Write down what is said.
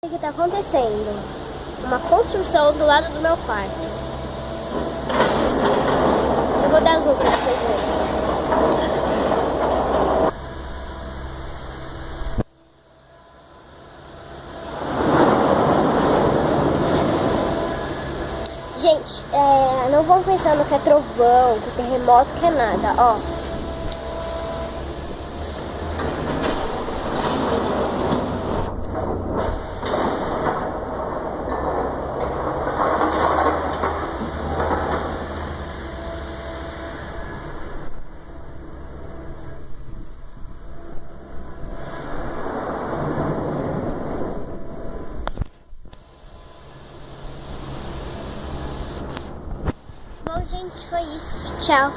O que tá acontecendo? Uma construção do lado do meu quarto. Eu vou dar zoom pra vocês verem. Gente, não vão pensando que é trovão, que é terremoto, que é nada, ó. Bom, gente, foi isso. Tchau.